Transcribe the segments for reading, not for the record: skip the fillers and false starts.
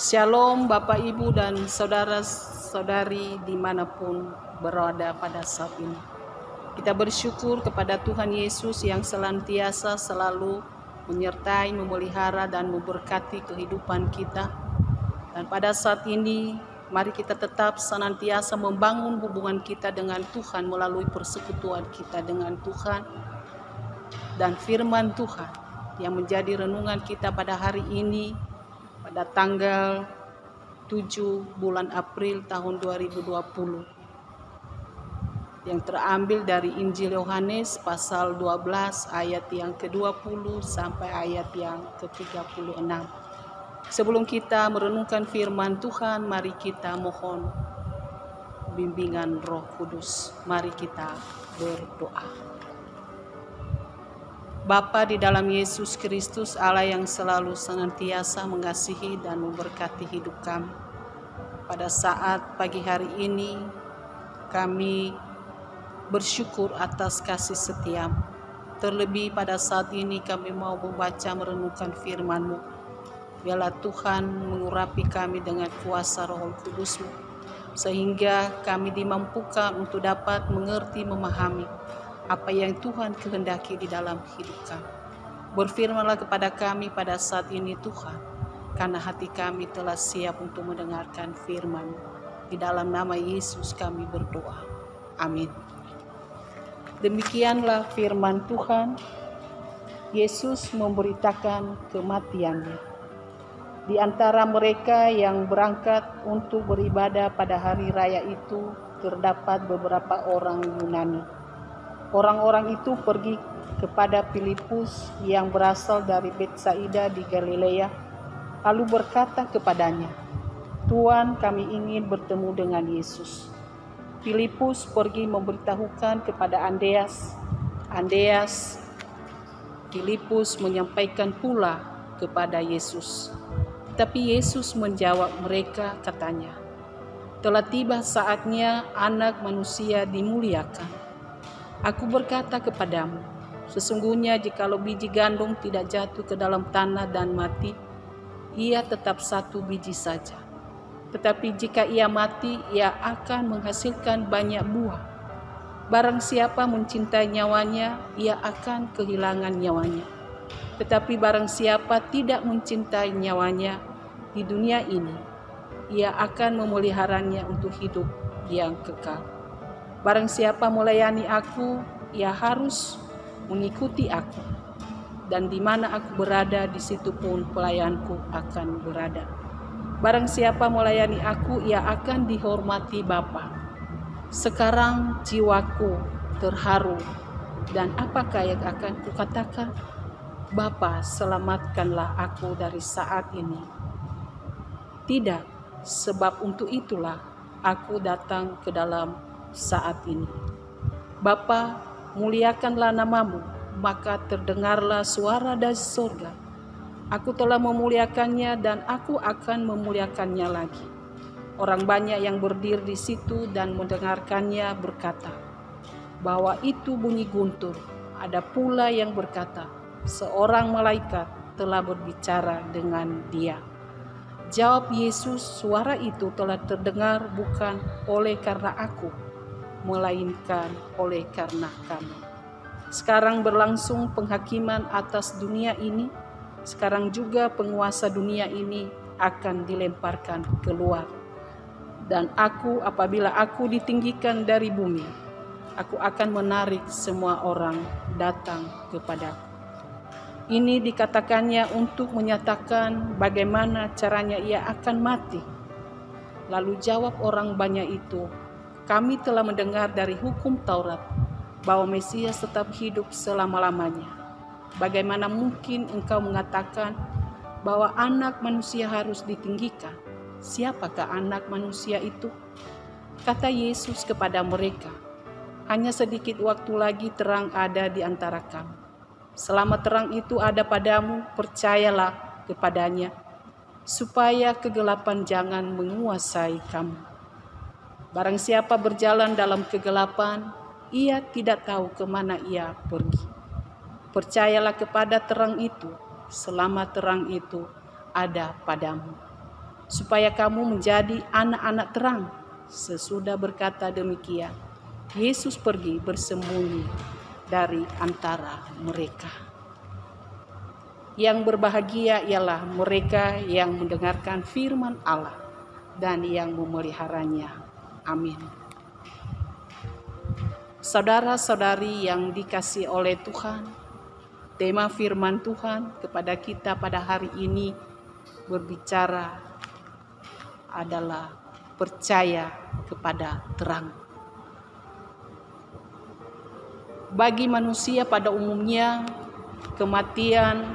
Shalom Bapak Ibu dan saudara-saudari dimanapun berada pada saat ini. Kita bersyukur kepada Tuhan Yesus yang senantiasa selalu menyertai, memelihara dan memberkati kehidupan kita. Dan pada saat ini mari kita tetap senantiasa membangun hubungan kita dengan Tuhan melalui persekutuan kita dengan Tuhan dan firman Tuhan yang menjadi renungan kita pada hari ini pada tanggal 7 bulan April tahun 2020 yang terambil dari Injil Yohanes pasal 12 ayat yang ke-20 sampai ayat yang ke-36. Sebelum kita merenungkan firman Tuhan, mari kita mohon bimbingan Roh Kudus. Mari kita berdoa. Bapa di dalam Yesus Kristus, Allah yang selalu senantiasa mengasihi dan memberkati hidup kami. Pada saat pagi hari ini, kami bersyukur atas kasih setia-Mu. Terlebih pada saat ini kami mau membaca merenungkan firman-Mu. Biarlah Tuhan mengurapi kami dengan kuasa Roh Kudus-Mu, sehingga kami dimampukan untuk dapat mengerti, memahami apa yang Tuhan kehendaki di dalam hidup kami. Berfirmanlah kepada kami pada saat ini Tuhan, karena hati kami telah siap untuk mendengarkan firman. Di dalam nama Yesus kami berdoa. Amin. Demikianlah firman Tuhan. Yesus memberitakan kematiannya. Di antara mereka yang berangkat untuk beribadah pada hari raya itu, terdapat beberapa orang Yunani. Orang-orang itu pergi kepada Filipus yang berasal dari Betsaida di Galilea, lalu berkata kepadanya, "Tuan, kami ingin bertemu dengan Yesus." Filipus pergi memberitahukan kepada Andreas. Filipus menyampaikan pula kepada Yesus. Tapi Yesus menjawab mereka, katanya, "Telah tiba saatnya Anak Manusia dimuliakan. Aku berkata kepadamu, sesungguhnya jikalau biji gandum tidak jatuh ke dalam tanah dan mati, ia tetap satu biji saja. Tetapi jika ia mati, ia akan menghasilkan banyak buah. Barang siapa mencintai nyawanya, ia akan kehilangan nyawanya. Tetapi barang siapa tidak mencintai nyawanya di dunia ini, ia akan memeliharanya untuk hidup yang kekal. Barang siapa melayani aku, ia harus mengikuti aku. Dan di mana aku berada, di situ pun pelayanku akan berada. Barang siapa melayani aku, ia akan dihormati Bapa. Sekarang jiwaku terharu, dan apakah yang akan kukatakan? Bapa, selamatkanlah aku dari saat ini. Tidak, sebab untuk itulah aku datang ke dalam saat ini. Bapa, muliakanlah namamu, maka terdengarlah suara dari surga. Aku telah memuliakannya dan aku akan memuliakannya lagi. Orang banyak yang berdiri di situ dan mendengarkannya berkata, bahwa itu bunyi guntur. Ada pula yang berkata, seorang malaikat telah berbicara dengan dia. Jawab Yesus, suara itu telah terdengar bukan oleh karena aku, melainkan oleh karena kamu. Sekarang berlangsung penghakiman atas dunia ini. Sekarang juga penguasa dunia ini akan dilemparkan keluar. Dan aku, apabila aku ditinggikan dari bumi, aku akan menarik semua orang datang kepadaku. Ini dikatakannya untuk menyatakan bagaimana caranya ia akan mati. Lalu jawab orang banyak itu, kami telah mendengar dari hukum Taurat bahwa Mesias tetap hidup selama-lamanya. Bagaimana mungkin engkau mengatakan bahwa Anak Manusia harus ditinggikan? Siapakah Anak Manusia itu? Kata Yesus kepada mereka, hanya sedikit waktu lagi terang ada di antara kamu. Selama terang itu ada padamu, percayalah kepadanya, supaya kegelapan jangan menguasai kamu. Barang siapa berjalan dalam kegelapan, ia tidak tahu kemana ia pergi. Percayalah kepada terang itu, selama terang itu ada padamu, supaya kamu menjadi anak-anak terang. Sesudah berkata demikian, Yesus pergi bersembunyi dari antara mereka. Yang berbahagia ialah mereka yang mendengarkan firman Allah dan yang memeliharanya. Amin. Saudara-saudari yang dikasihi oleh Tuhan, tema firman Tuhan kepada kita pada hari ini berbicara adalah percaya kepada terang. Bagi manusia pada umumnya, kematian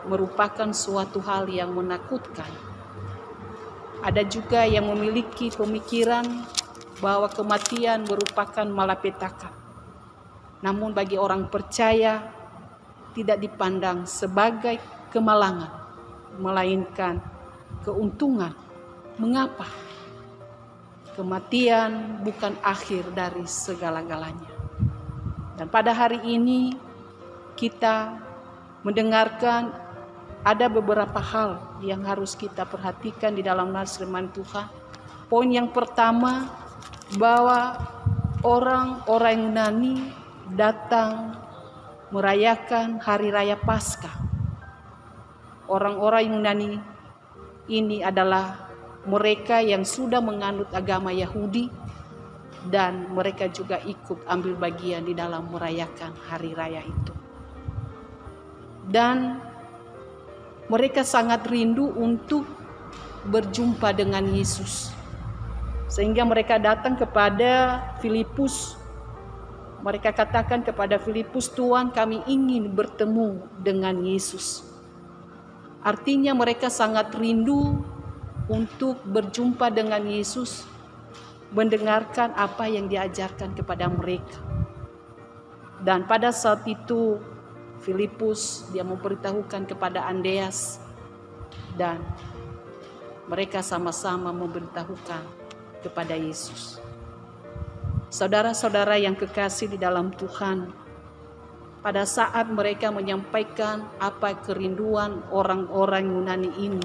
merupakan suatu hal yang menakutkan. Ada juga yang memiliki pemikiran bahwa kematian merupakan malapetaka. Namun bagi orang percaya, tidak dipandang sebagai kemalangan, melainkan keuntungan. Mengapa? Kematian bukan akhir dari segala-galanya. Dan pada hari ini kita mendengarkan ada beberapa hal yang harus kita perhatikan di dalam firman Tuhan. Poin yang pertama, bahwa orang-orang Yunani datang merayakan hari raya Paskah. Orang-orang Yunani ini adalah mereka yang sudah menganut agama Yahudi, dan mereka juga ikut ambil bagian di dalam merayakan hari raya itu. Dan mereka sangat rindu untuk berjumpa dengan Yesus. Sehingga mereka datang kepada Filipus. Mereka katakan kepada Filipus, Tuhan, kami ingin bertemu dengan Yesus. Artinya mereka sangat rindu untuk berjumpa dengan Yesus, mendengarkan apa yang diajarkan kepada mereka. Dan pada saat itu Filipus dia memberitahukan kepada Andreas, dan mereka sama-sama memberitahukan kepada Yesus. Saudara-saudara yang kekasih di dalam Tuhan, pada saat mereka menyampaikan apa kerinduan orang-orang Yunani ini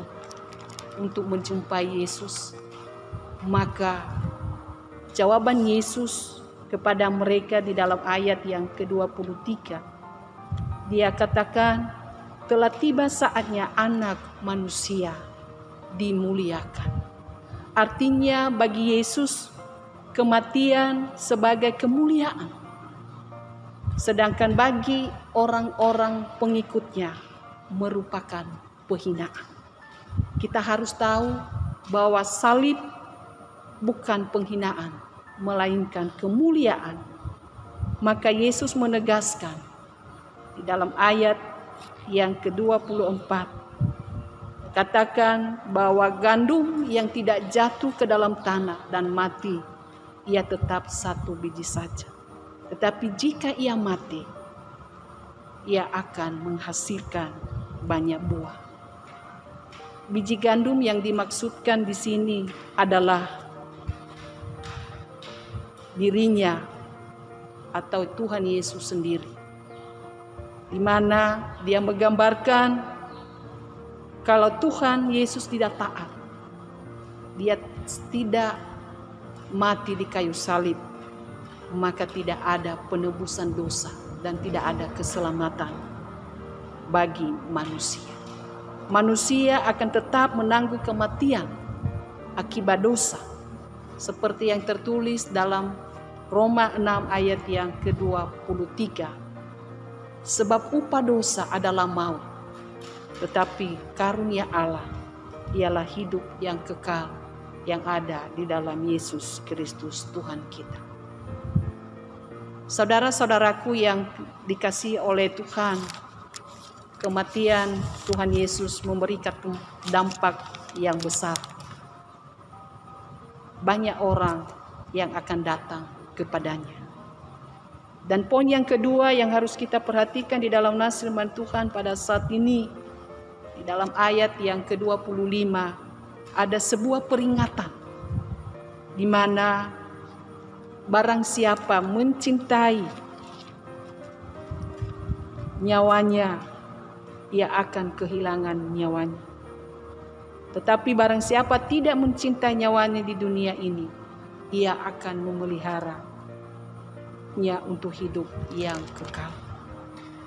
untuk menjumpai Yesus, maka jawaban Yesus kepada mereka di dalam ayat yang ke-23, dia katakan, telah tiba saatnya anak manusia dimuliakan. Artinya bagi Yesus, kematian sebagai kemuliaan. Sedangkan bagi orang-orang pengikutnya merupakan penghinaan. Kita harus tahu bahwa salib bukan penghinaan, melainkan kemuliaan. Maka Yesus menegaskan di dalam ayat yang ke-24, katakan bahwa gandum yang tidak jatuh ke dalam tanah dan mati, ia tetap satu biji saja. Tetapi jika ia mati, ia akan menghasilkan banyak buah. Biji gandum yang dimaksudkan di sini adalah dirinya atau Tuhan Yesus sendiri, di mana dia menggambarkan kalau Tuhan Yesus tidak taat, dia tidak mati di kayu salib, maka tidak ada penebusan dosa dan tidak ada keselamatan bagi manusia. Manusia akan tetap menanggung kematian akibat dosa, seperti yang tertulis dalam Roma 6 ayat yang ke-23. Sebab upah dosa adalah maut, tetapi karunia Allah ialah hidup yang kekal yang ada di dalam Yesus Kristus Tuhan kita. Saudara-saudaraku yang dikasihi oleh Tuhan, kematian Tuhan Yesus memberikan dampak yang besar. Banyak orang yang akan datang kepadanya. Dan poin yang kedua yang harus kita perhatikan di dalam firman Tuhan pada saat ini, di dalam ayat yang ke-25, ada sebuah peringatan di mana barang siapa mencintai nyawanya, ia akan kehilangan nyawanya. Tetapi barang siapa tidak mencintai nyawanya di dunia ini, ia akan memeliharanya untuk hidup yang kekal.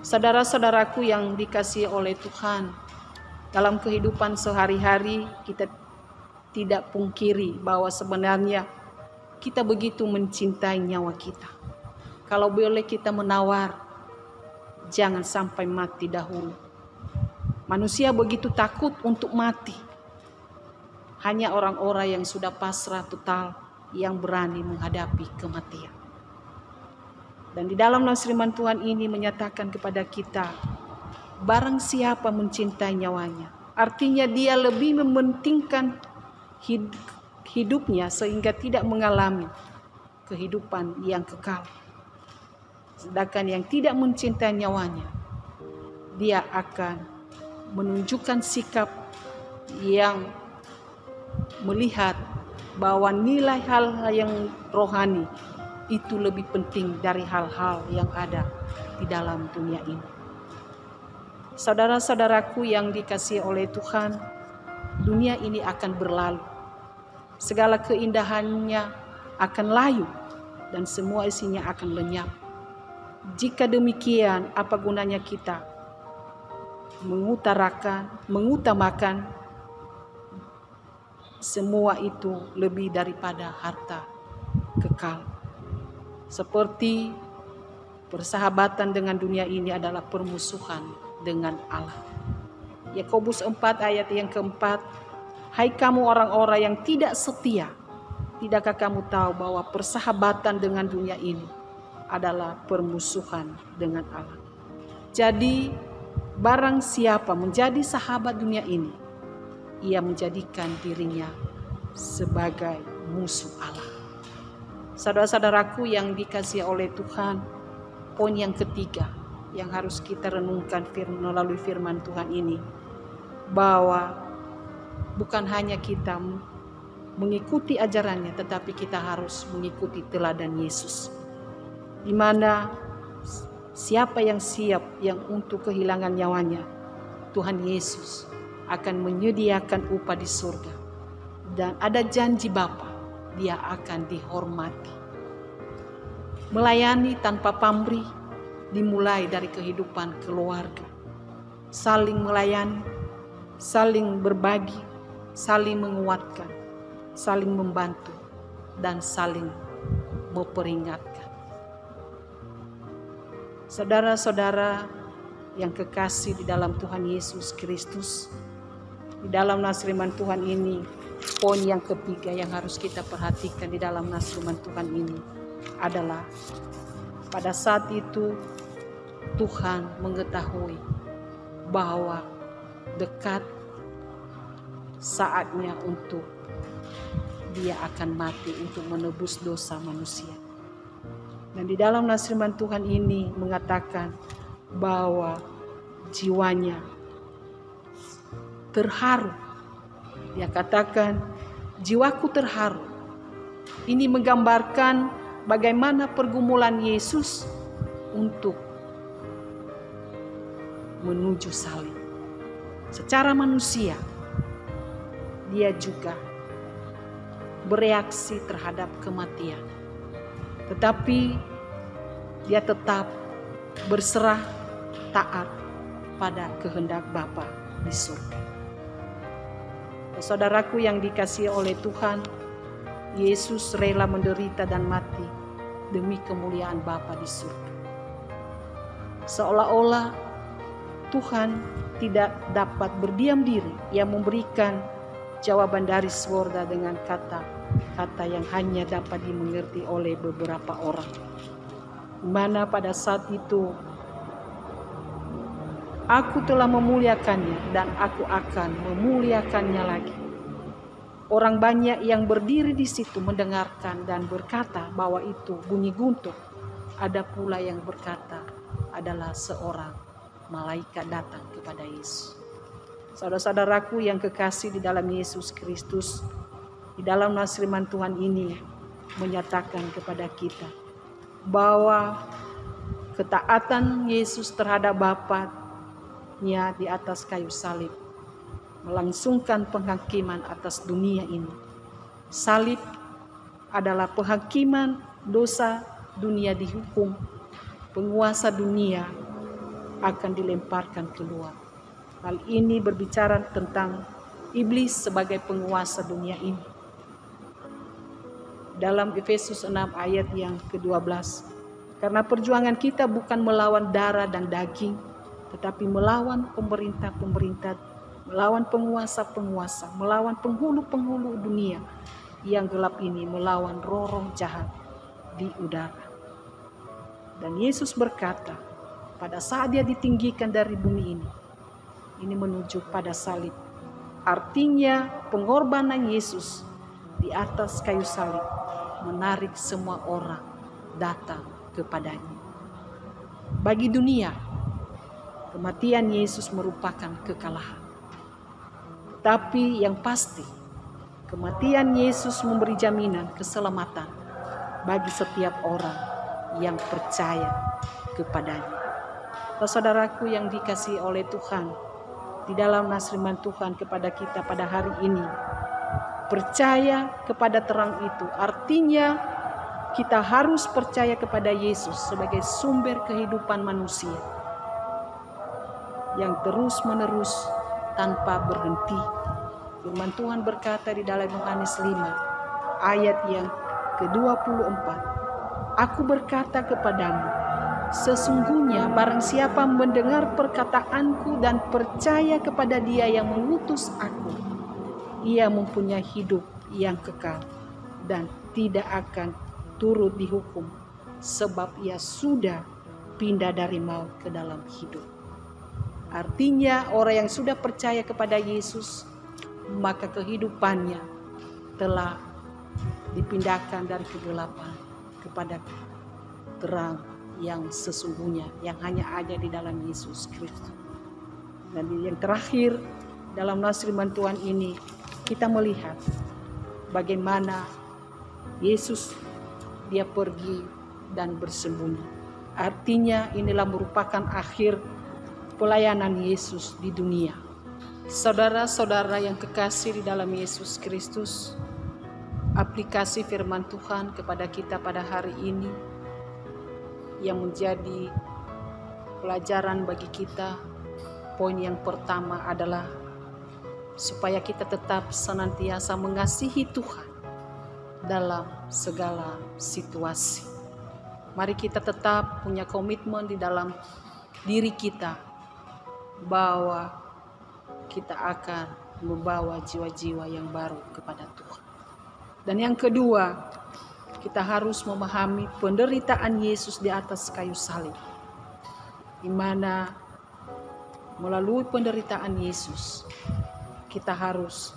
Saudara-saudaraku yang dikasihi oleh Tuhan, dalam kehidupan sehari-hari kita tidak pungkiri bahwa sebenarnya kita begitu mencintai nyawa kita. Kalau boleh kita menawar, jangan sampai mati dahulu. Manusia begitu takut untuk mati. Hanya orang-orang yang sudah pasrah total yang berani menghadapi kematian. Dan di dalam firman Tuhan ini menyatakan kepada kita, barang siapa mencintai nyawanya, artinya dia lebih mementingkan hidupnya sehingga tidak mengalami kehidupan yang kekal. Sedangkan yang tidak mencintai nyawanya, dia akan menunjukkan sikap yang melihat bahwa nilai hal-hal yang rohani itu lebih penting dari hal-hal yang ada di dalam dunia ini. Saudara-saudaraku yang dikasihi oleh Tuhan, dunia ini akan berlalu. Segala keindahannya akan layu dan semua isinya akan lenyap. Jika demikian, apa gunanya kita mengutamakan semua itu lebih daripada harta kekal? Seperti persahabatan dengan dunia ini adalah permusuhan dengan Allah. Yakobus 4 ayat yang keempat, hai kamu orang-orang yang tidak setia, tidakkah kamu tahu bahwa persahabatan dengan dunia ini adalah permusuhan dengan Allah? Jadi barang siapa menjadi sahabat dunia ini, ia menjadikan dirinya sebagai musuh Allah. Saudara-saudaraku yang dikasihi oleh Tuhan, poin yang ketiga yang harus kita renungkan melalui firman Tuhan ini, bahwa bukan hanya kita mengikuti ajarannya, tetapi kita harus mengikuti teladan Yesus, di mana siapa yang siap yang untuk kehilangan nyawanya, Tuhan Yesus akan menyediakan upah di surga. Dan ada janji Bapa, dia akan dihormati. Melayani tanpa pamrih dimulai dari kehidupan keluarga. Saling melayani, saling berbagi, saling menguatkan, saling membantu, dan saling memperingatkan. Saudara-saudara yang kekasih di dalam Tuhan Yesus Kristus, di dalam firman Tuhan ini, poin yang ketiga yang harus kita perhatikan di dalam firman Tuhan ini adalah pada saat itu Tuhan mengetahui bahwa dekat saatnya untuk dia akan mati untuk menebus dosa manusia. Dan di dalam firman Tuhan ini mengatakan bahwa jiwanya terharu. Dia katakan, jiwaku terharu. Ini menggambarkan bagaimana pergumulan Yesus untuk menuju salib. Secara manusia, dia juga bereaksi terhadap kematian. Tetapi dia tetap berserah taat pada kehendak Bapa di surga. Saudaraku yang dikasihi oleh Tuhan, Yesus rela menderita dan mati demi kemuliaan Bapa di surga. Seolah-olah Tuhan tidak dapat berdiam diri. Ia memberikan jawaban dari surga dengan kata-kata yang hanya dapat dimengerti oleh beberapa orang. Mana pada saat itu, aku telah memuliakannya dan aku akan memuliakannya lagi. Orang banyak yang berdiri di situ mendengarkan dan berkata bahwa itu bunyi guntur. Ada pula yang berkata adalah seorang malaikat datang kepada Yesus. Saudara-saudaraku yang kekasih di dalam Yesus Kristus, di dalam firman Tuhan ini menyatakan kepada kita bahwa ketaatan Yesus terhadap Bapa-Nya di atas kayu salib melangsungkan penghakiman atas dunia ini. Salib adalah penghakiman dosa, dunia dihukum, penguasa dunia akan dilemparkan keluar. Hal ini berbicara tentang iblis sebagai penguasa dunia ini. Dalam Efesus 6 ayat yang ke-12, karena perjuangan kita bukan melawan darah dan daging, tetapi melawan pemerintah-pemerintah, melawan penguasa-penguasa, melawan penghulu-penghulu dunia yang gelap ini, melawan roh-roh jahat di udara. Dan Yesus berkata, pada saat dia ditinggikan dari bumi ini menuju pada salib. Artinya pengorbanan Yesus di atas kayu salib menarik semua orang datang kepadanya. Bagi dunia, kematian Yesus merupakan kekalahan. Tapi yang pasti, kematian Yesus memberi jaminan keselamatan bagi setiap orang yang percaya kepadanya. Saudaraku yang dikasihi oleh Tuhan, di dalam firman Tuhan kepada kita pada hari ini, percaya kepada terang itu artinya kita harus percaya kepada Yesus sebagai sumber kehidupan manusia yang terus-menerus tanpa berhenti. Firman Tuhan berkata di dalam Yohanes 5 ayat yang ke-24, Aku berkata kepadamu, sesungguhnya barang siapa mendengar perkataanku dan percaya kepada Dia yang mengutus aku, ia mempunyai hidup yang kekal dan tidak akan turut dihukum, sebab ia sudah pindah dari maut ke dalam hidup. Artinya orang yang sudah percaya kepada Yesus, maka kehidupannya telah dipindahkan dari kegelapan kepada terang yang sesungguhnya, yang hanya ada di dalam Yesus Kristus. Dan yang terakhir, dalam firman Tuhan ini kita melihat bagaimana Yesus dia pergi dan bersembunyi. Artinya inilah merupakan akhir pelayanan Yesus di dunia. Saudara-saudara yang kekasih di dalam Yesus Kristus, aplikasi firman Tuhan kepada kita pada hari ini yang menjadi pelajaran bagi kita, poin yang pertama adalah supaya kita tetap senantiasa mengasihi Tuhan dalam segala situasi. Mari kita tetap punya komitmen di dalam diri kita bahwa kita akan membawa jiwa-jiwa yang baru kepada Tuhan. Dan yang kedua, kita harus memahami penderitaan Yesus di atas kayu salib, di mana melalui penderitaan Yesus kita harus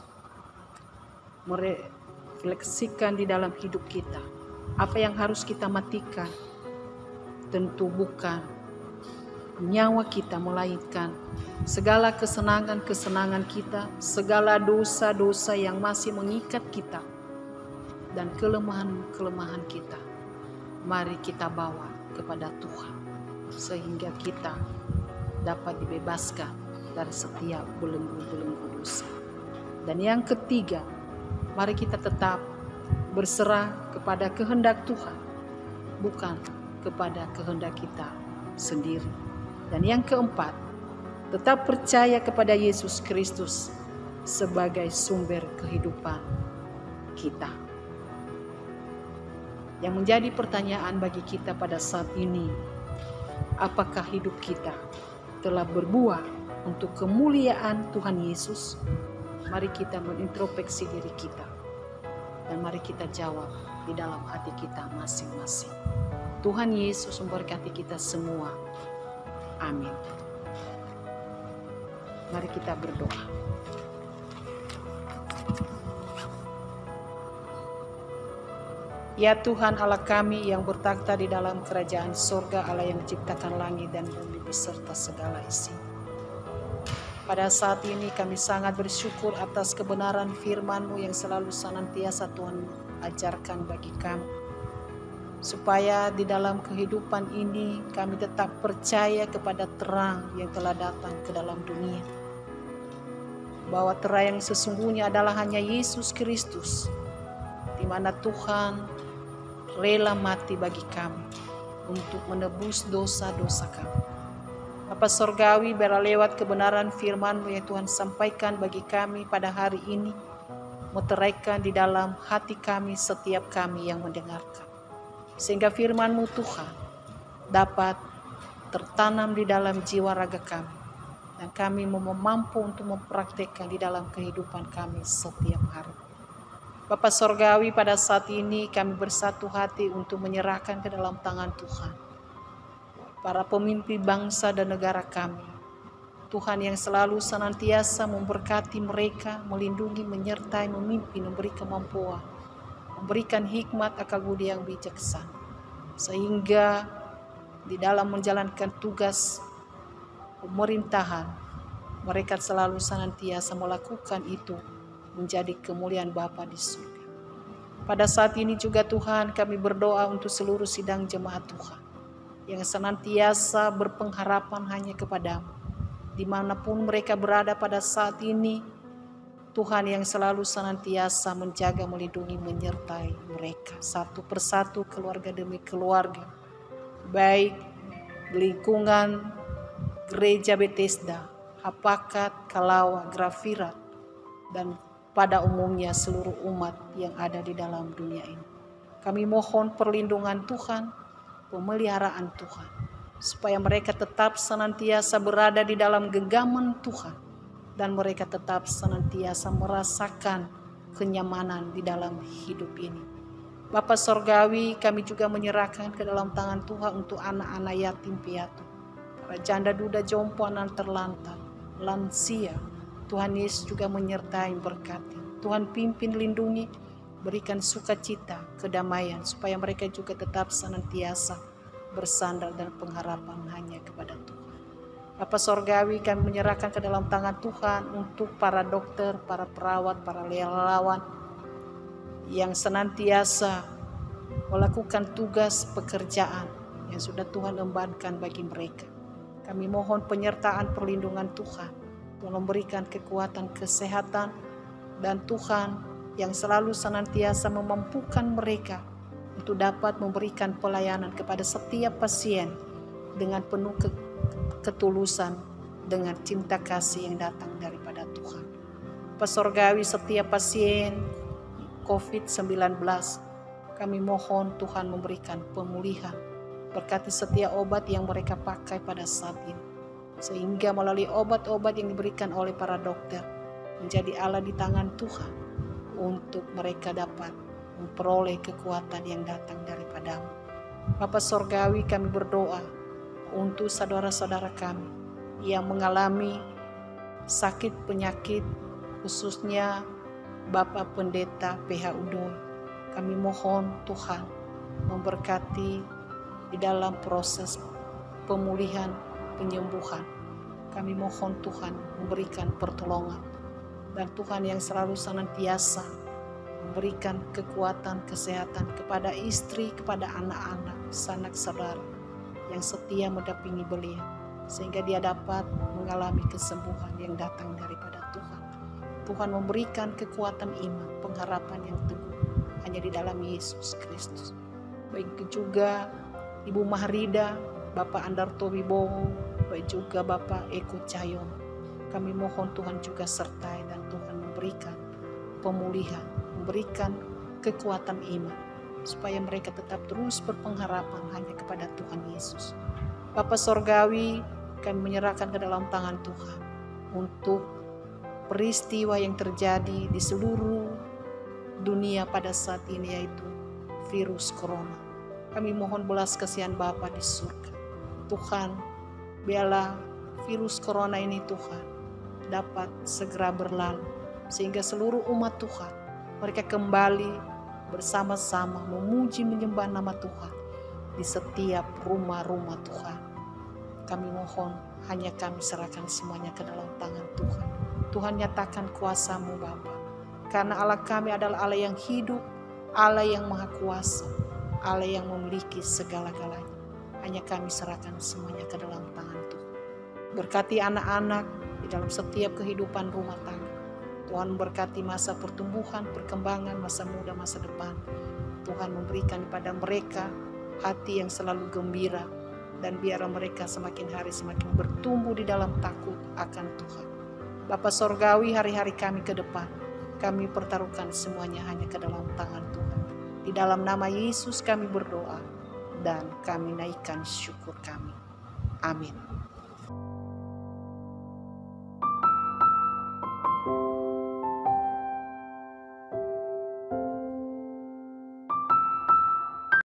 merefleksikan di dalam hidup kita apa yang harus kita matikan. Tentu bukan nyawa kita, melainkan segala kesenangan-kesenangan kita, segala dosa-dosa yang masih mengikat kita, dan kelemahan-kelemahan kita. Mari kita bawa kepada Tuhan sehingga kita dapat dibebaskan dari setiap belenggu-belenggu dosa. Dan yang ketiga, mari kita tetap berserah kepada kehendak Tuhan, bukan kepada kehendak kita sendiri. Dan yang keempat, tetap percaya kepada Yesus Kristus sebagai sumber kehidupan kita. Yang menjadi pertanyaan bagi kita pada saat ini, apakah hidup kita telah berbuah untuk kemuliaan Tuhan Yesus? Mari kita menintrospeksi diri kita dan mari kita jawab di dalam hati kita masing-masing. Tuhan Yesus memberkati kita semua. Amin. Mari kita berdoa. Ya Tuhan Allah kami yang bertakhta di dalam kerajaan surga, Allah yang menciptakan langit dan bumi beserta segala isi. Pada saat ini kami sangat bersyukur atas kebenaran firman-Mu yang selalu senantiasa Tuhan ajarkan bagi kami. Supaya di dalam kehidupan ini kami tetap percaya kepada terang yang telah datang ke dalam dunia. bahwa terang yang sesungguhnya adalah hanya Yesus Kristus, di mana Tuhan rela mati bagi kami untuk menebus dosa-dosa kami. Bapa Sorgawi, biarlah lewat kebenaran firman-Mu yang Tuhan sampaikan bagi kami pada hari ini, meteraikan di dalam hati kami setiap kami yang mendengarkan. Sehingga firman-Mu Tuhan dapat tertanam di dalam jiwa raga kami, dan kami mampu untuk mempraktekkan di dalam kehidupan kami setiap hari. Bapa Sorgawi, pada saat ini kami bersatu hati untuk menyerahkan ke dalam tangan Tuhan para pemimpin bangsa dan negara kami. Tuhan yang selalu senantiasa memberkati mereka, melindungi, menyertai, memimpin, memberi kemampuan, memberikan hikmat akal budi yang bijaksana, sehingga di dalam menjalankan tugas pemerintahan, mereka selalu senantiasa melakukan itu menjadi kemuliaan Bapa di surga. Pada saat ini juga Tuhan, kami berdoa untuk seluruh sidang jemaat Tuhan yang senantiasa berpengharapan hanya kepada-Mu. Dimanapun mereka berada pada saat ini, Tuhan yang selalu senantiasa menjaga, melindungi, menyertai mereka satu persatu, keluarga demi keluarga, baik lingkungan Gereja Bethesda, Hapakat, Kalawa, Grafirat, dan pada umumnya seluruh umat yang ada di dalam dunia ini. Kami mohon perlindungan Tuhan, pemeliharaan Tuhan, supaya mereka tetap senantiasa berada di dalam genggaman Tuhan, dan mereka tetap senantiasa merasakan kenyamanan di dalam hidup ini. Bapa Sorgawi, kami juga menyerahkan ke dalam tangan Tuhan untuk anak-anak yatim piatu, para janda duda jompo, anak terlantar, lansia. Tuhan Yesus juga menyertai, berkati. Tuhan pimpin, lindungi, berikan sukacita, kedamaian, supaya mereka juga tetap senantiasa bersandar dan pengharapan hanya kepada Tuhan. Bapa Sorgawi, kami menyerahkan ke dalam tangan Tuhan untuk para dokter, para perawat, para relawan yang senantiasa melakukan tugas pekerjaan yang sudah Tuhan embankan bagi mereka. Kami mohon penyertaan perlindungan Tuhan, Tuhan memberikan kekuatan, kesehatan, dan Tuhan yang selalu senantiasa memampukan mereka untuk dapat memberikan pelayanan kepada setiap pasien dengan penuh ketulusan, dengan cinta kasih yang datang daripada Tuhan. Bapa Sorgawi, setiap pasien COVID-19, kami mohon Tuhan memberikan pemulihan, berkati setiap obat yang mereka pakai pada saat ini, sehingga melalui obat-obat yang diberikan oleh para dokter menjadi alat di tangan Tuhan untuk mereka dapat memperoleh kekuatan yang datang daripada-Mu. Bapa Sorgawi, kami berdoa untuk saudara-saudara kami yang mengalami sakit penyakit, khususnya Bapak Pendeta PH Udoy. Kami mohon Tuhan memberkati di dalam proses pemulihan, penyembuhan. Kami mohon Tuhan memberikan pertolongan, dan Tuhan yang selalu senantiasa memberikan kekuatan, kesehatan kepada istri, kepada anak-anak, sanak saudara yang setia mendampingi beliau, sehingga dia dapat mengalami kesembuhan yang datang daripada Tuhan. Tuhan memberikan kekuatan iman, pengharapan yang teguh hanya di dalam Yesus Kristus. Baik juga Ibu Mahrida, Bapak Andarto Wibowo, baik juga Bapak Eko Cahyono. Kami mohon Tuhan juga sertai, dan Tuhan memberikan pemulihan, memberikan kekuatan iman, supaya mereka tetap terus berpengharapan hanya kepada Tuhan Yesus. Bapa Sorgawi, kami menyerahkan ke dalam tangan Tuhan untuk peristiwa yang terjadi di seluruh dunia pada saat ini, yaitu virus corona. Kami mohon belas kasihan Bapa di surga. Tuhan, biarlah virus corona ini Tuhan dapat segera berlalu, sehingga seluruh umat Tuhan mereka kembali bersama-sama memuji menyembah nama Tuhan di setiap rumah-rumah Tuhan. Kami mohon, hanya kami serahkan semuanya ke dalam tangan Tuhan. Tuhan, nyatakan kuasa-Mu Bapa, karena Allah kami adalah Allah yang hidup, Allah yang maha kuasa, Allah yang memiliki segala-galanya. Hanya kami serahkan semuanya ke dalam tangan Tuhan. Berkati anak-anak di dalam setiap kehidupan rumah tangga, Tuhan memberkati masa pertumbuhan, perkembangan, masa muda, masa depan. Tuhan memberikan kepada mereka hati yang selalu gembira, dan biarlah mereka semakin hari semakin bertumbuh di dalam takut akan Tuhan. Bapa Sorgawi, hari-hari kami ke depan, kami pertaruhkan semuanya hanya ke dalam tangan Tuhan. Di dalam nama Yesus kami berdoa, dan kami naikkan syukur kami. Amin.